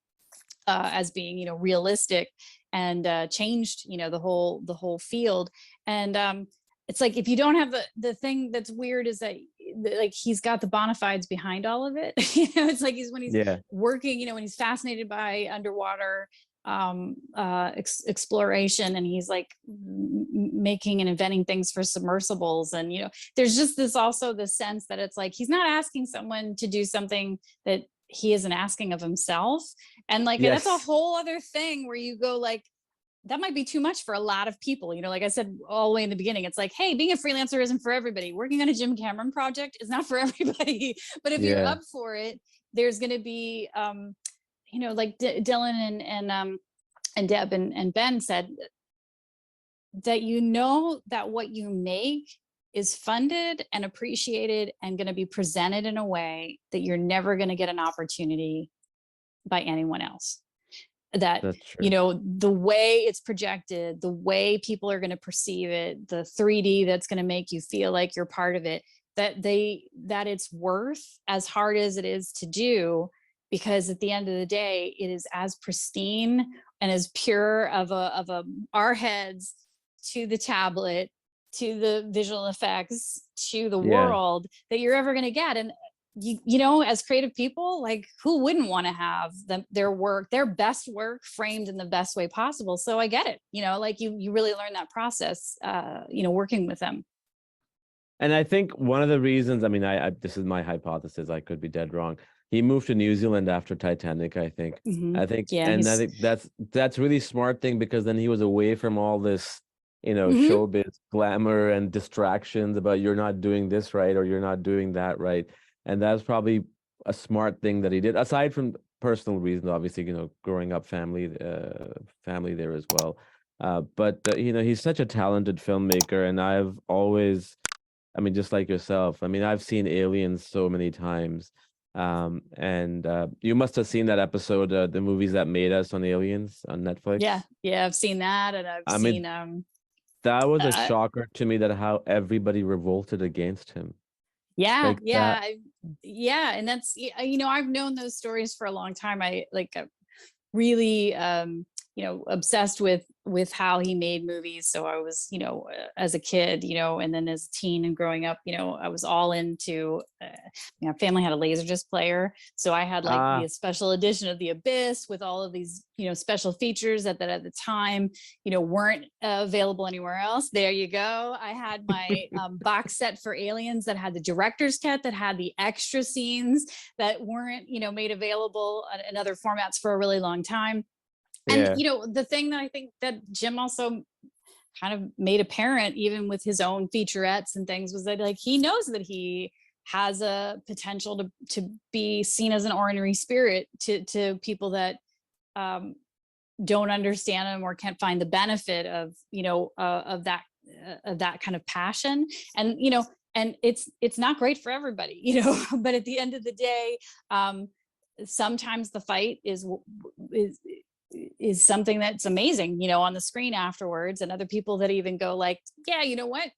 as being, realistic and changed, the whole field. And it's like if you don't have the thing that's weird is that like he's got the bona fides behind all of it. It's like when he's Yeah. working, when he's fascinated by underwater exploration and he's like making and inventing things for submersibles and there's just this sense that it's like he's not asking someone to do something that he isn't asking of himself, and like that's a Yes. whole other thing where you go like that might be too much for a lot of people. Like I said all the way in the beginning, it's like, hey, being a freelancer isn't for everybody. Working on a Jim Cameron project is not for everybody. But if you're Yeah. up for it, there's going to be, like Dylan and Deb and Ben said, that that what you make is funded and appreciated and going to be presented in a way that you're never going to get an opportunity by anyone else. That That's true. the way it's projected, the way people are going to perceive it, the 3D that's going to make you feel like you're part of it, that it's worth as hard as it is to do, because at the end of the day it is as pristine and as pure of a our heads to the tablet to the visual effects to the Yeah. world that you're ever going to get. And as creative people, like who wouldn't want to have their best work framed in the best way possible? So I get it, like you really learn that process, working with them. And I think one of the reasons, I mean, this is my hypothesis, I could be dead wrong. He moved to New Zealand after Titanic, I think. Hmm. Yeah, And I he's think that's really smart thing because then he was away from all this, hmm showbiz glamour and distractions about you're not doing this right or you're not doing that right. And that's probably a smart thing that he did, aside from personal reasons, obviously, growing up family there as well. But he's such a talented filmmaker, and I've always I mean, just like yourself. I mean, I've seen Aliens so many times. And you must have seen that episode, the movies that made us on Aliens on yeah, Netflix. yeah, I've seen that, and I've I mean, seen that was a uh, shocker to me that how everybody revolted against him. yeah, Like yeah, that. yeah. And that's I've known those stories for a long time. I like really obsessed with with how he made movies. So I was, as a kid, and then as a teen and growing up, I was all into, family had a Laserdisc player. So I had like the Ah, special edition of The Abyss with all of these, special features that at the time, weren't available anywhere else. There you go. I had my box set for Aliens that had the director's cut that had the extra scenes that weren't, made available in other formats for a really long time. And yeah. the thing that I think that Jim also kind of made apparent, even with his own featurettes and things, was that like he knows that he has a potential to be seen as an ornery spirit to people that um, don't understand him or can't find the benefit of of that kind of passion. And and it's not great for everybody, but at the end of the day, um, sometimes the fight is is something that's amazing, on the screen afterwards. And other people that even go like, yeah, you know what?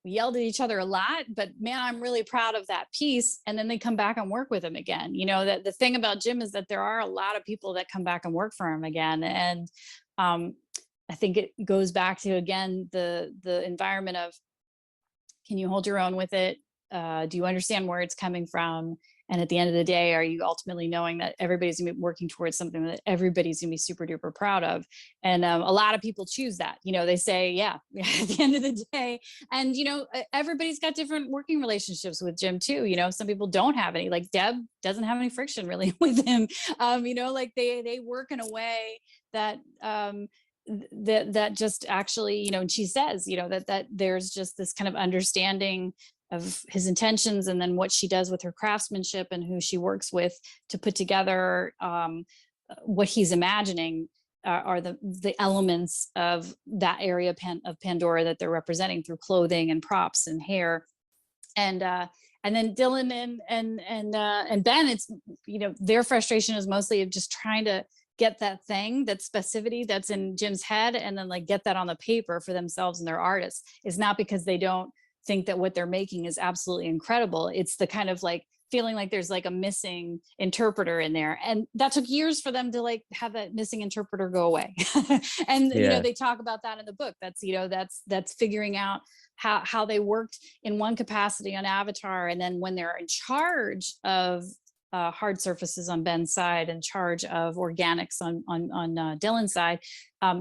We yelled at each other a lot, but man, I'm really proud of that piece. And then they come back and work with him again. That the thing about Jim is that there are a lot of people that come back and work for him again. And um, I think it goes back to, again, the environment of, can you hold your own with it? Do you understand where it's coming from? And at the end of the day, are you ultimately knowing that everybody's gonna be working towards something that everybody's gonna be super duper proud of? And a lot of people choose that. They say, yeah, at the end of the day. And everybody's got different working relationships with Jim too. Some people don't have any. Like Deb doesn't have any friction really with him. Like they work in a way that that just actually, and she says, that there's just this kind of understanding of his intentions, and then what she does with her craftsmanship and who she works with to put together what he's imagining are the elements of that area of Pandora that they're representing through clothing and props and hair. And then Dylan and Ben, it's their frustration is mostly of just trying to get that thing, that specificity that's in Jim's head, and then like get that on the paper for themselves and their artists. Is not because they don't think that what they're making is absolutely incredible. It's the kind of like feeling like there's like a missing interpreter in there, and that took years for them to like have that missing interpreter go away. And Yeah. they talk about that in the book. That's that's figuring out how they worked in one capacity on Avatar, and then when they're in charge of hard surfaces on Ben's side, in charge of organics on Dylan's side,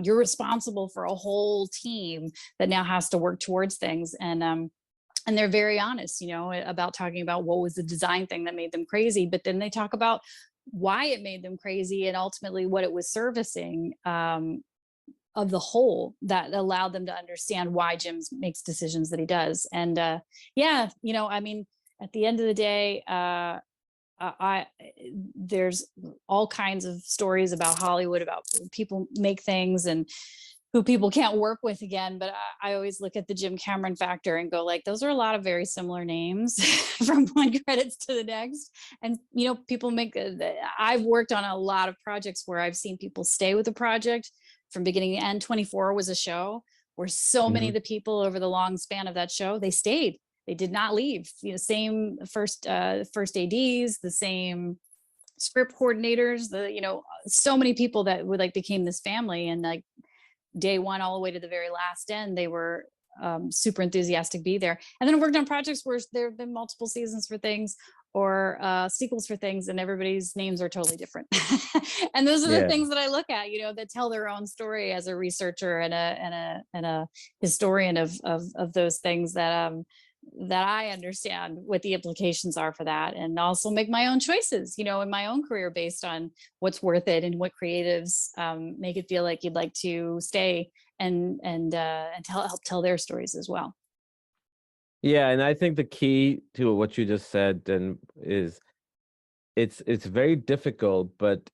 you're responsible for a whole team that now has to work towards things. And they're very honest, about talking about what was the design thing that made them crazy, but then they talk about why it made them crazy and ultimately what it was servicing, of the whole, that allowed them to understand why Jim makes decisions that he does. And yeah, I mean, at the end of the day, I there's all kinds of stories about Hollywood, about people make things and who people can't work with again. But I always look at the Jim Cameron factor and go like, those are a lot of very similar names from one credits to the next. And people make. I've worked on a lot of projects where I've seen people stay with a project from beginning to end. 24 was a show where so many Hmm. of the people over the long span of that show, they stayed. They did not leave. Same first ads, the same script coordinators, so many people that would like became this family. And like day one all the way to the very last end, they were super enthusiastic to be there. And then I worked on projects where there have been multiple seasons for things, or sequels for things, and everybody's names are totally different. And those are the Yeah. things that I look at, that tell their own story as a researcher and a historian of those things, that I understand what the implications are for that, and also make my own choices, in my own career based on what's worth it and what creatives make it feel like you'd like to stay and help tell their stories as well. Yeah, and I think the key to what you just said then is it's very difficult, but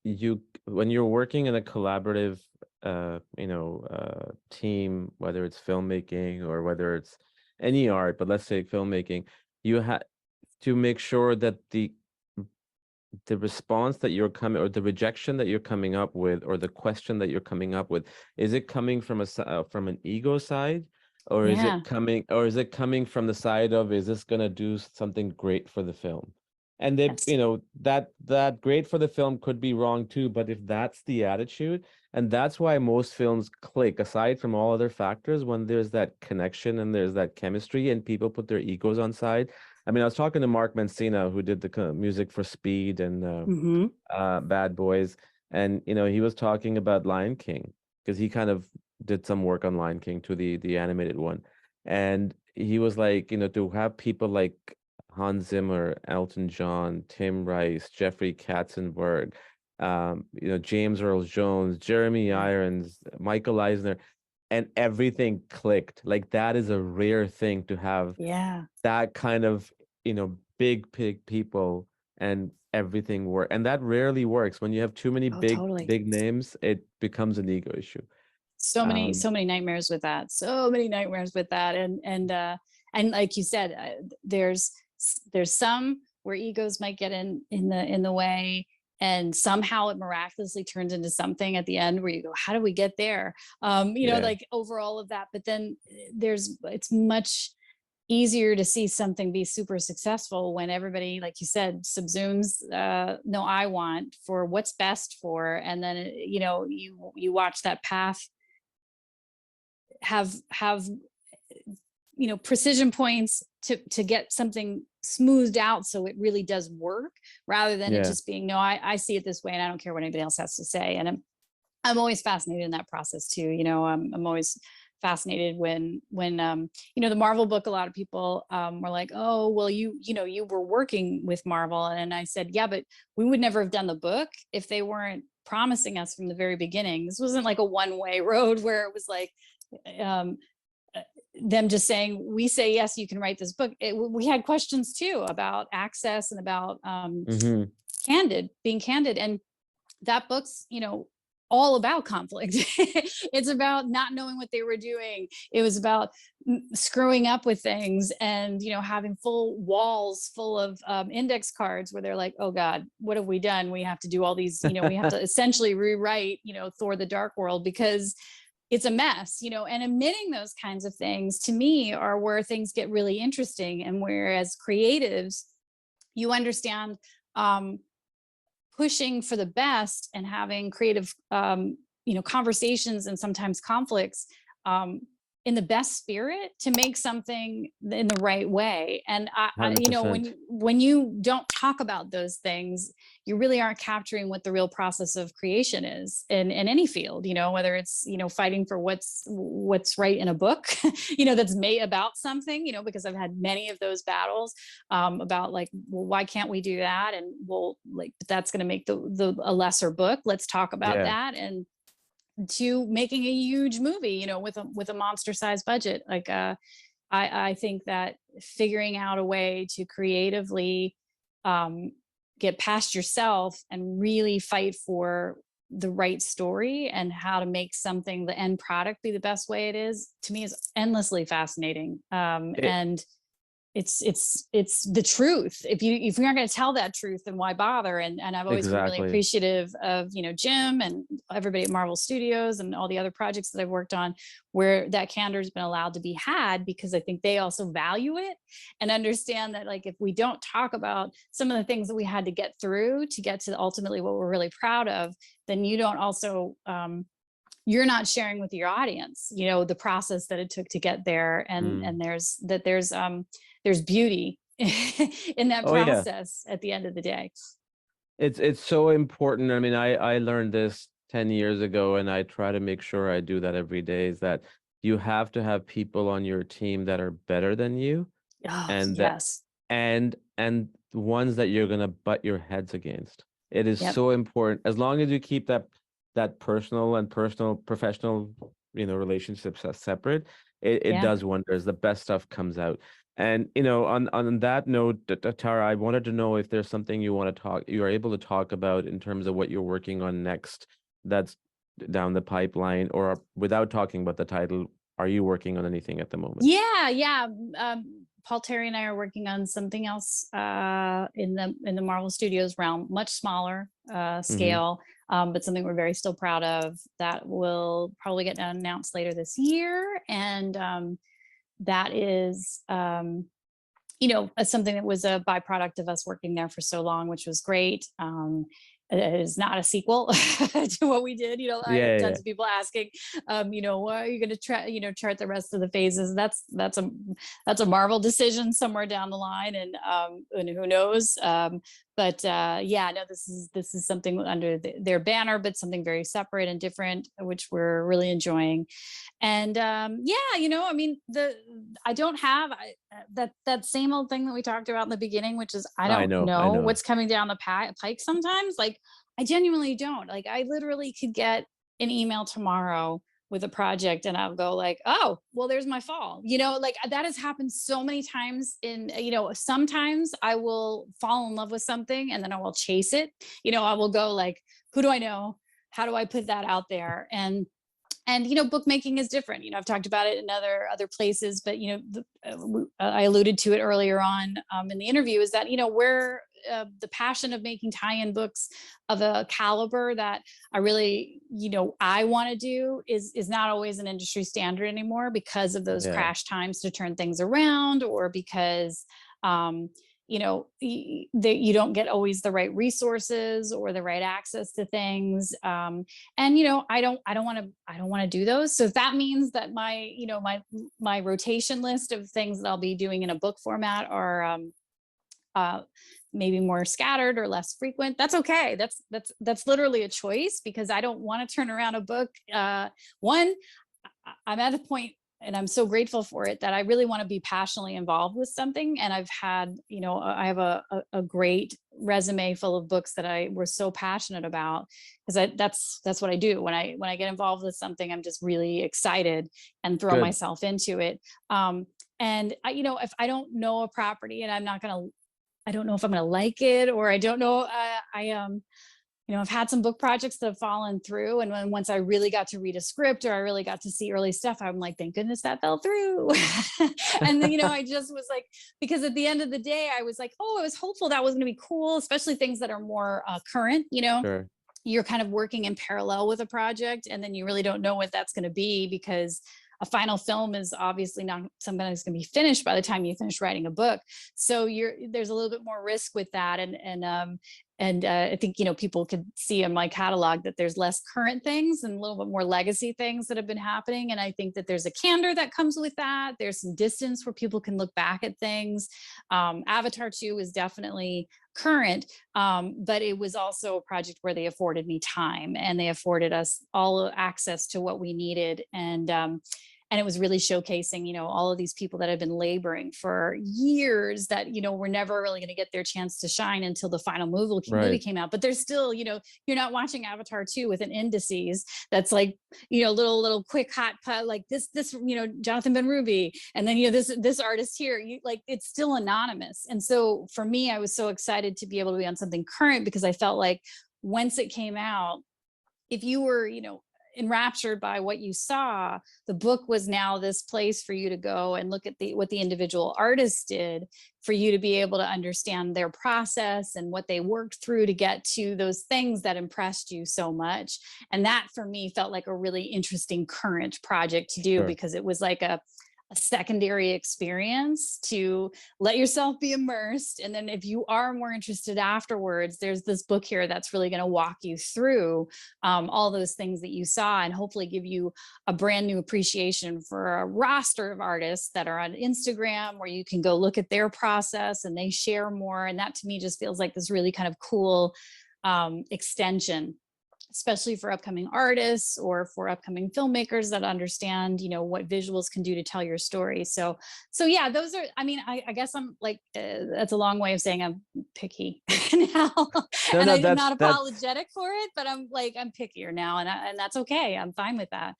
when you're working in a collaborative team, whether it's filmmaking or whether it's any art, but let's say filmmaking, you have to make sure that the response that you're coming, or the rejection that you're coming up with, or the question that you're coming up with, is it coming from from an ego side, or Yeah, is it coming from the side of, is this going to do something great for the film? And they, yes, that great for the film could be wrong too, but if that's the attitude, And that's why most films click, aside from all other factors, when there's that connection and there's that chemistry and people put their egos on side. I mean, I was talking to Mark Mancina, who did the music for Speed and Hmm. Bad Boys, and he was talking about Lion King because he kind of did some work on Lion King to the animated one, and he was like, to have people like Hans Zimmer, Elton John, Tim Rice, Jeffrey Katzenberg, James Earl Jones, Jeremy Yeah. Irons, Michael Eisner, and everything clicked. Like that is a rare thing to have Yeah. that kind of, big people and everything work. And that rarely works. When you have too many Oh, big, totally. big names, it becomes an ego issue. Um, So many nightmares with that. So many nightmares with that. And like you said, there's some where egos might get in the way, and somehow it miraculously turns into something at the end where you go, how do we get there? yeah, Like over all of that. But then it's much easier to see something be super successful when everybody, like you said, subsumes no, I want for what's best for, and then you watch that path have precision points to get something smoothed out so it really does work, rather than it yeah. just being, no, I see it this way and I don't care what anybody else has to say. And I'm always fascinated in that process too. I'm always fascinated when the Marvel book, a lot of people were like, oh, well, you were working with Marvel. And I said, yeah, but we would never have done the book if they weren't promising us from the very beginning. This wasn't like a one-way road where it was like, um, uh, them just saying, we say yes, you can write this book. We had questions too about access and about Hmm. being candid. And that book's all about conflict. It's about not knowing what they were doing. It was about screwing up with things, and having full walls full of index cards where they're like, oh god, what have we done? We have to do all these, we have to essentially rewrite Thor the Dark World, because it's a mess. And admitting those kinds of things, to me, are where things get really interesting, and whereas creatives, you understand, um, pushing for the best and having creative conversations and sometimes conflicts, um, in the best spirit to make something in the right way. And when 100%. you don't talk about those things, you really aren't capturing what the real process of creation is in any field, whether it's fighting for what's right in a book that's made about something, because I've had many of those battles, about like, well, why can't we do that? And well, like, that's going to make the a lesser book. Let's talk about Yeah. that. And to making a huge movie, with a monster size budget. Like, I think that figuring out a way to creatively um, get past yourself and really fight for the right story and how to make something, the end product, be the best way it is, to me, is endlessly fascinating. It, And it's the truth. If you're not going to tell that truth, then why bother? And I've always been really exactly. appreciative of Jim and everybody at Marvel Studios and all the other projects that I've worked on, where that candor has been allowed to be had, because I think they also value it and understand that, like, if we don't talk about some of the things that we had to get through to get to ultimately what we're really proud of, then you don't also you're not sharing with your audience the process that it took to get there. and Mm. and there's beauty in that Oh yeah. process at the end of the day. It's so important. I mean, I learned this 10 years ago, and I try to make sure I do that every day, is that you have to have people on your team that are better than you, Oh, and that yes. and ones that you're gonna butt your heads against. It is Yep. so important. As long as you keep that personal professional, relationships as separate, it Yeah. does wonders. The best stuff comes out. And on that note, Tara, I wanted to know if there's something you are able to talk about in terms of what you're working on next that's down the pipeline, or without talking about the title, are you working on anything at the moment? Yeah. Paul Terry and I are working on something else in the Marvel Studios realm, much smaller Mm-hmm. scale, but something we're very still proud of, that will probably get announced later this year. And that is something that was a byproduct of us working there for so long, which was great. it is not a sequel to what we did. I Yeah, have yeah, yeah. tons of people asking, why are you going to try, chart the rest of the phases? That's a Marvel decision somewhere down the line, and who knows? Yeah, no, this is something under their banner, but something very separate and different, which we're really enjoying. And yeah, I mean, I don't have that same old thing that we talked about in the beginning, which is I I don't know, I know know. what's coming down the pike sometimes. Like, I genuinely don't. Like, I literally could get an email tomorrow with a project and I'll go like, oh, well, there's my fall. Like, that has happened so many times. Sometimes I will fall in love with something and then I will chase it. I will go like, who do I know? How do I put that out there? And bookmaking is different. I've talked about it in other places, but I alluded to it earlier on in the interview, is that where the passion of making tie-in books of a caliber that I really I want to do is not always an industry standard anymore, because of those Yeah, crash times to turn things around, or because um, that you don't get always the right resources or the right access to things. And I don't want to do those. So if that means that my rotation list of things that I'll be doing in a book format are uh, maybe more scattered or less frequent, that's okay. That's literally a choice, because I don't want to turn around a book. One, I'm at a point, and I'm so grateful for it, that I really want to be passionately involved with something. And I've had, I have a great resume full of books that I was so passionate about, because that's what I do when I get involved with something. I'm just really excited and throw good. myself into it. And if I don't know a property and I don't know if I'm going to like it, or I don't know, I've had some book projects that have fallen through. And once I really got to read a script, or I really got to see early stuff, I'm like, thank goodness that fell through. And then, I just was like, because at the end of the day, I was like, oh, I was hopeful that was going to be cool, especially things that are more current. Sure. You're kind of working in parallel with a project, and then you really don't know what that's going to be, because a final film is obviously not something that's going to be finished by the time you finish writing a book. So there's a little bit more risk with that. And I think, people could see in my catalog that there's less current things and a little bit more legacy things that have been happening. And I think that there's a candor that comes with that. There's some distance where people can look back at things. Avatar 2 is definitely current, but it was also a project where they afforded me time, and they afforded us all access to what we needed. And it was really showcasing, all of these people that have been laboring for years, that, were never really going to get their chance to shine until the final movie Right. came out. But there's still, you're not watching Avatar 2 with an indices that's like, little quick hot cut, like this, Jonathan Ben Ruby. And then, this artist here, like, it's still anonymous. And so for me, I was so excited to be able to be on something current, because I felt like once it came out, if you were, enraptured by what you saw, the book was now this place for you to go and look at what the individual artists did, for you to be able to understand their process and what they worked through to get to those things that impressed you so much. And that for me felt like a really interesting current project to do, Sure. because it was like a secondary experience to let yourself be immersed. And then if you are more interested afterwards, there's this book here that's really going to walk you through all those things that you saw, and hopefully give you a brand new appreciation for a roster of artists that are on Instagram, where you can go look at their process and they share more. And that to me just feels like this really kind of cool extension, especially for upcoming artists or for upcoming filmmakers that understand, what visuals can do to tell your story. So yeah, those are, I mean, I guess I'm like, that's a long way of saying I'm picky now. No, And no, I'm that's not that's apologetic for it, but I'm pickier now, and that's okay. I'm fine with that.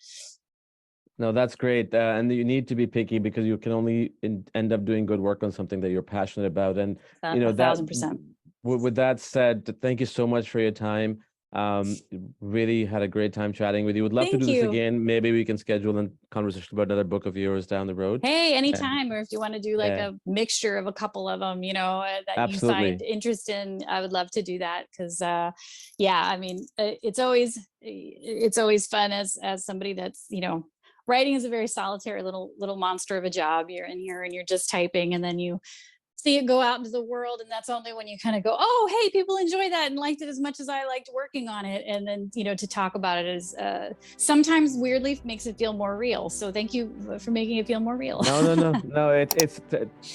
no, that's great. And you need to be picky, because you can only end up doing good work on something that you're passionate about. And A that, 1000%. with that said, thank you so much for your time. Really had a great time chatting with you. Would love to do Thank this you. again. Maybe we can schedule a conversation about another book of yours down the road. Hey, And anytime. Or if you want to do like yeah, a mixture of a couple of them, that you find absolutely. interest in, I would love to do that. Because, yeah, I mean, it's always fun as somebody that's, writing is a very solitary little monster of a job. You're in here and you're just typing, and then you see it go out into the world, and that's only when you kind of go, oh hey, people enjoy that and liked it as much as I liked working on it. And then, to talk about it is sometimes weirdly makes it feel more real. So thank you for making it feel more real. No.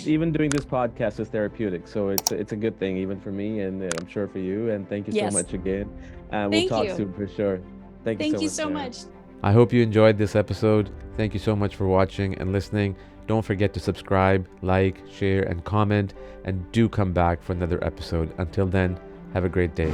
Even doing this podcast is therapeutic, so it's a good thing even for me, and I'm sure for you. And thank you so Yes, much again. We'll thank talk you. soon for sure. Thank you so Thank you much, so Tara. much. I hope you enjoyed this episode. Thank you so much for watching and listening. Don't forget to subscribe, like, share, and comment, and do come back for another episode. Until then, have a great day.